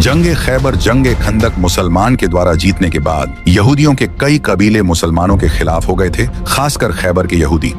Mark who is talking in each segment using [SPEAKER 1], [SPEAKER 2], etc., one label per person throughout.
[SPEAKER 1] जंगे खैबर जंगे खंदक मुसलमान के द्वारा जीतने के बाद यहूदियों के कई कबीले मुसलमानों के खिलाफ हो गए थे, खासकर खैबर के यहूदी,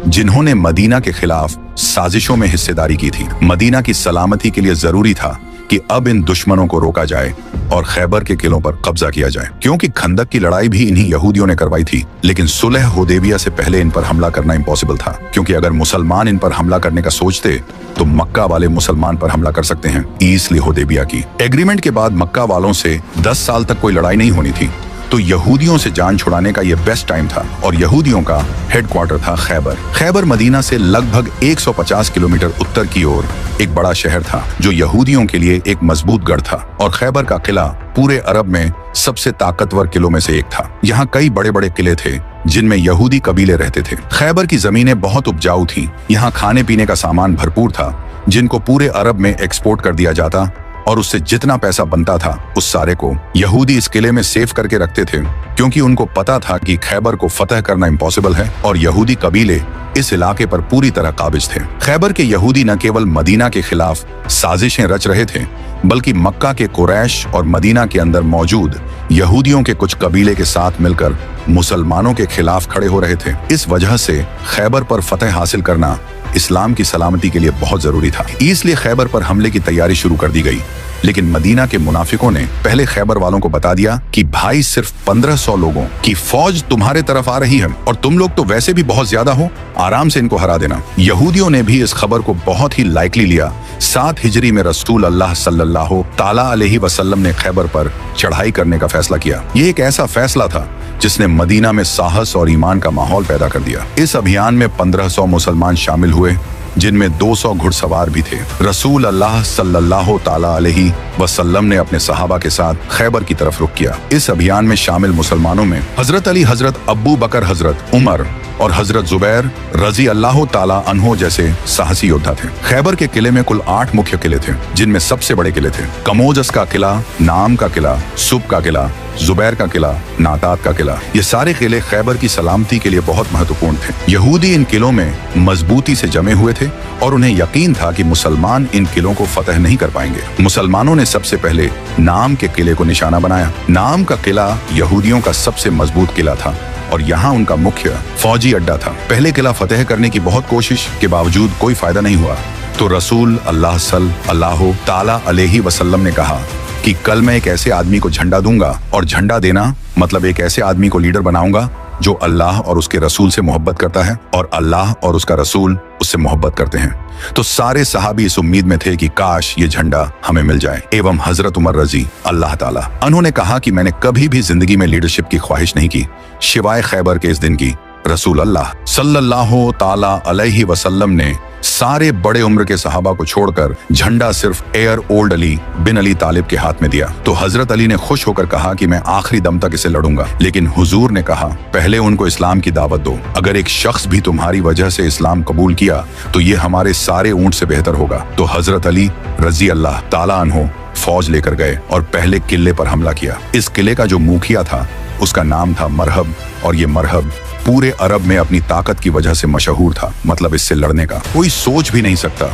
[SPEAKER 1] जिन्होंने मदीना के खिलाफ साजिशों में हिस्सेदारी की थी। मदीना की सलामती के लिए जरूरी था कि अब इन दुश्मनों को रोका जाए और खैबर के किलों पर कब्जा किया जाए, क्योंकि खंदक की लड़ाई भी इन्हीं यहूदियों ने करवाई थी। लेकिन सुलह हुदैबिया से पहले इन पर हमला करना इम्पॉसिबल था, क्योंकि अगर मुसलमान इन पर हमला करने का सोचते तो मक्का वाले मुसलमान पर हमला कर सकते हैं। इसलिए हुदैबिया की एग्रीमेंट के बाद मक्का वालों से 10 साल तक कोई लड़ाई नहीं होनी थी, तो यहूदियों से जान छुड़ाने का यह बेस्ट टाइम था। और यहूदियों का हेडक्वार्टर था खैबर। खैबर मदीना से लगभग 150 किलोमीटर उत्तर की ओर एक बड़ा शहर था, जो यहूदियों के लिए एक मजबूत गढ़ था। और खैबर का किला पूरे अरब में सबसे ताकतवर किलों में से एक था। यहाँ कई बड़े बड़े किले थे जिनमें यहूदी कबीले रहते थे। खैबर की जमीनें बहुत उपजाऊ थीं। यहाँ खाने पीने का सामान भरपूर था, जिनको पूरे अरब में एक्सपोर्ट कर दिया जाता, और उससे जितना पैसा बनता था उस सारे को यहूदी इस किले में सेव करके रखते थे, क्योंकि उनको पता था कि खैबर को फतह करना इम्पॉसिबल है और यहूदी कबीले इस इलाके पर पूरी तरह काबिज थे। खैबर के यहूदी न केवल मदीना के खिलाफ साजिशें रच रहे थे, बल्कि मक्का के कुरैश और मदीना के अंदर मौजूद यहूदियों के कुछ कबीले के साथ मिलकर मुसलमानों के खिलाफ खड़े हो रहे थे। इस वजह से खैबर पर फतह हासिल करना इस्लाम की सलामती के लिए बहुत जरूरी था। इसलिए खैबर पर हमले की तैयारी शुरू कर दी गई। लेकिन मदीना के मुनाफिकों ने पहले खैबर वालों को बता दिया कि भाई सिर्फ 1500 लोगों की फौज तुम्हारे तरफ आ रही है और तुम लोग तो वैसे भी बहुत ज्यादा हो, आराम से इनको हरा देना। यहूदियों ने भी इस खबर को बहुत ही लाइकली लिया। 7 हिजरी में रसूल अल्लाह सल्लल्लाहु ताला अलैहि वसल्लम ने खैबर पर चढ़ाई करने का फैसला किया। ये एक ऐसा फैसला था जिसने मदीना में साहस और ईमान का माहौल पैदा कर दिया। इस अभियान में 1500 मुसलमान शामिल हुए, जिनमें 200 घुड़सवार भी थे। रसूल अल्लाह सल्लल्लाहु ताला अलैहि वसल्लम ने अपने सहाबा के साथ खैबर की तरफ रुख किया। इस अभियान में शामिल मुसलमानों में हजरत अली, हजरत अब्बू बकर, हजरत उमर और हजरत जुबैर रजी अल्लाह ताला अन्हो जैसे साहसी योद्धा थे। खैबर के किले में कुल 8 मुख्य किले थे, जिनमें सबसे बड़े किले थे कमोजस का किला, नाम का किला, सुब का किला, जुबैर का किला, नातात का किला। ये सारे किले खैबर की सलामती के लिए बहुत महत्वपूर्ण थे। यहूदी इन किलों में मजबूती से जमे हुए थे और उन्हें यकीन था कि मुसलमान इन किलों को फतह नहीं कर पाएंगे। मुसलमानों ने सबसे पहले नाम के किले को निशाना बनाया। नाम का किला यहूदियों का सबसे मजबूत किला था और यहाँ उनका मुख्य फौजी अड्डा था। पहले किला फतेह करने की बहुत कोशिश के बावजूद कोई फायदा नहीं हुआ, तो रसूल अल्लाह सल्लल्लाहु ताला अलैहि वसल्लम ने कहा कि कल मैं एक ऐसे आदमी को झंडा दूंगा, और झंडा देना मतलब एक ऐसे आदमी को लीडर बनाऊंगा जो अल्लाह और उसके रसूल से मोहब्बत करता है और अल्लाह और उसका रसूल उससे मोहब्बत करते हैं। तो सारे सहाबी इस उम्मीद में थे कि काश ये झंडा हमें मिल जाए। एवं हजरत उमर रजी अल्लाह ताला उन्होंने कहा कि मैंने कभी भी जिंदगी में लीडरशिप की ख्वाहिश नहीं की सिवाय खैबर के इस दिन की। रसूल अल्लाह सल्लल्लाहु ताला अलैहि वसल्लम ने सारे बड़े उम्र के सहाबा को छोड़कर झंडा सिर्फ एयर ओल्ड अली बिन अली तालिब के हाथ में दिया। तो हजरत अली ने खुश होकर कहा कि मैं आखिरी दम तक इसे लड़ूंगा। लेकिन हुजूर ने कहा पहले उनको इस्लाम की दावत दो। अगर एक शख्स भी तुम्हारी वजह से इस्लाम कबूल किया तो ये हमारे सारे ऊंट से बेहतर होगा। तो हजरत अली रजी अल्लाह ताला अन्हो फौज लेकर गए और पहले किले पर हमला किया। इस किले का जो मुखिया था उसका नाम था मरहब, और ये मरहब पूरे अरब में अपनी ताकत की वजह से मशहूर था। मतलब इससे लड़ने का कोई सोच भी नहीं सकता।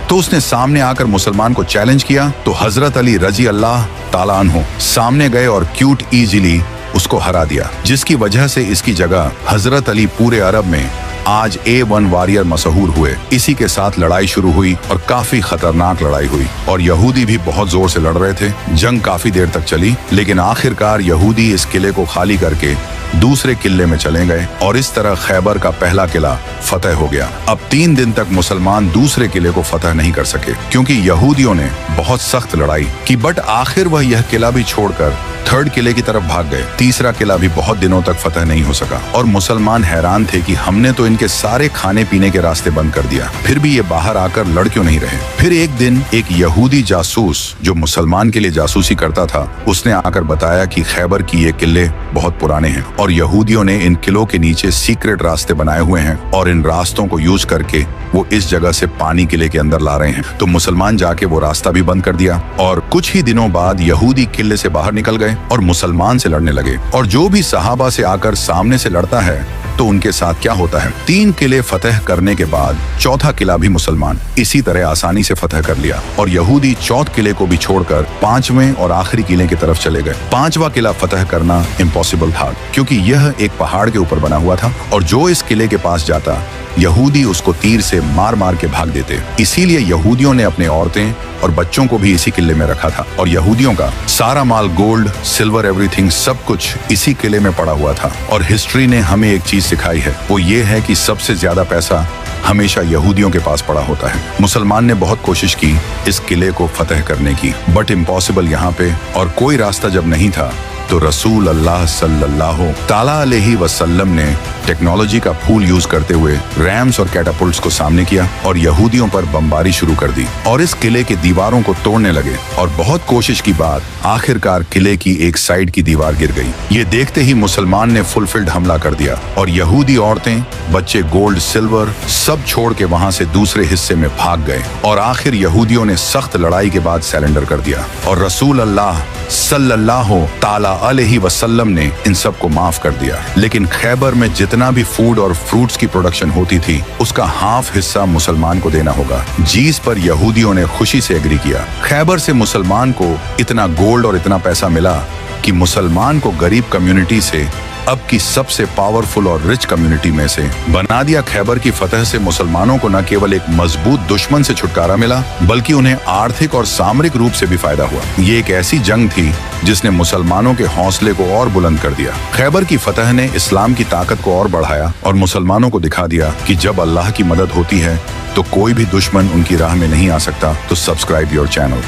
[SPEAKER 1] तो उसने सामने आकर मुसलमान को चैलेंज किया। तो हजरत अली रजी अल्लाह ताला अन्हो सामने गए और क्यूट इजीली उसको हरा दिया, जिसकी वजह से इसकी जगह हजरत अली पूरे अरब में आज A1 वॉरियर मशहूर हुए। इसी के साथ लड़ाई शुरू हुई और काफी खतरनाक लड़ाई हुई और यहूदी भी बहुत जोर से लड़ रहे थे। जंग काफी देर तक चली, लेकिन आखिरकार यहूदी इस किले को खाली करके दूसरे किले में चले गए और इस तरह खैबर का पहला किला फतह हो गया। अब 3 दिन तक मुसलमान दूसरे किले को फतह नहीं कर सके, क्योंकि यहूदियों ने बहुत सख्त लड़ाई की। बट आखिर वह यह किला भी छोड़कर 3rd किले की तरफ भाग गए। तीसरा किला भी बहुत दिनों तक फतह नहीं हो सका और मुसलमान हैरान थे कि हमने तो इनके सारे खाने पीने के रास्ते बंद कर दिया, फिर भी ये बाहर आकर लड़ क्यों नहीं रहे। फिर एक दिन एक यहूदी जासूस जो मुसलमान के लिए जासूसी करता था, उसने आकर बताया कि खैबर की ये किले बहुत पुराने हैं और यहूदियों ने इन किलों के नीचे सीक्रेट रास्ते बनाए हुए हैं और इन रास्तों को यूज करके वो इस जगह से पानी किले के अंदर ला रहे हैं। तो मुसलमान जाके वो रास्ता भी बंद कर दिया और कुछ ही दिनों बाद यहूदी किले से बाहर निकल गए और मुसलमान से लड़ने लगे। और जो भी सहाबा से आकर सामने से लड़ता है तो उनके साथ क्या होता है। 3 किले फतह करने के बाद चौथा किला भी मुसलमान इसी तरह आसानी से फतह कर लिया और यहूदी चौथे किले को भी छोड़कर 5वें और आखिरी किले की तरफ चले गए। 5वां किला फतह करना इम्पॉसिबल था क्योंकि यह एक पहाड़ के ऊपर बना हुआ था और जो इस किले के पास जाता यहूदी उसको तीर से मार मार के भाग देते। इसीलिए यहूदियों ने अपने औरतें और बच्चों को भी इसी किले में रखा था और यहूदियों का सारा माल, गोल्ड, सिल्वर, एवरीथिंग सब कुछ इसी किले में पड़ा हुआ था। और हिस्ट्री ने हमें एक चीज सिखाई है, वो ये है कि सबसे ज्यादा पैसा हमेशा यहूदियों के पास पड़ा होता है। मुसलमान ने बहुत कोशिश की इस किले को फतह करने की, बट इम्पॉसिबल यहाँ पे। और कोई रास्ता जब नहीं था तो रसूल अल्लाह सल्लल्लाहु ताला अलैहि वसल्लम ने टेक्नोलॉजी का फूल यूज करते हुए रैम्स और कैटापुल्ट्स को सामने किया और यहूदियों पर बमबारी शुरू कर दी और इस किले की दीवारों को तोड़ने लगे। और बहुत कोशिश की बाद आखिरकार किले की एक साइड की दीवार गिर गई। ये देखते ही मुसलमान ने फुलफिल्ड हमला कर दिया और यहूदी औरतें, बच्चे, गोल्ड, सिल्वर सब छोड़ के वहां से दूसरे हिस्से में भाग गए और आखिर यहूदियों ने सख्त लड़ाई के बाद सरेंडर कर दिया और रसूल अल्लाह सल्लल्लाहु ताला अलैहि वसल्लम ने इन सब को माफ कर दिया। लेकिन खैबर में जितना भी फूड और फ्रूट्स की प्रोडक्शन होती थी उसका हाफ हिस्सा मुसलमान को देना होगा, जिस पर यहूदियों ने खुशी से एग्री किया। खैबर से मुसलमान को इतना गोल्ड और इतना पैसा मिला कि मुसलमान को गरीब कम्युनिटी से अब की सबसे पावरफुल और रिच कम्युनिटी में से बना दिया। खैबर की फतह से मुसलमानों को न केवल एक मजबूत दुश्मन से छुटकारा मिला बल्कि उन्हें आर्थिक और सामरिक रूप से भी फायदा हुआ। ये एक ऐसी जंग थी जिसने मुसलमानों के हौसले को और बुलंद कर दिया। खैबर की फतह ने इस्लाम की ताकत को और बढ़ाया और मुसलमानों को दिखा दिया कि जब अल्लाह की मदद होती है तो कोई भी दुश्मन उनकी राह में नहीं आ सकता। तो सब्सक्राइब योर चैनल।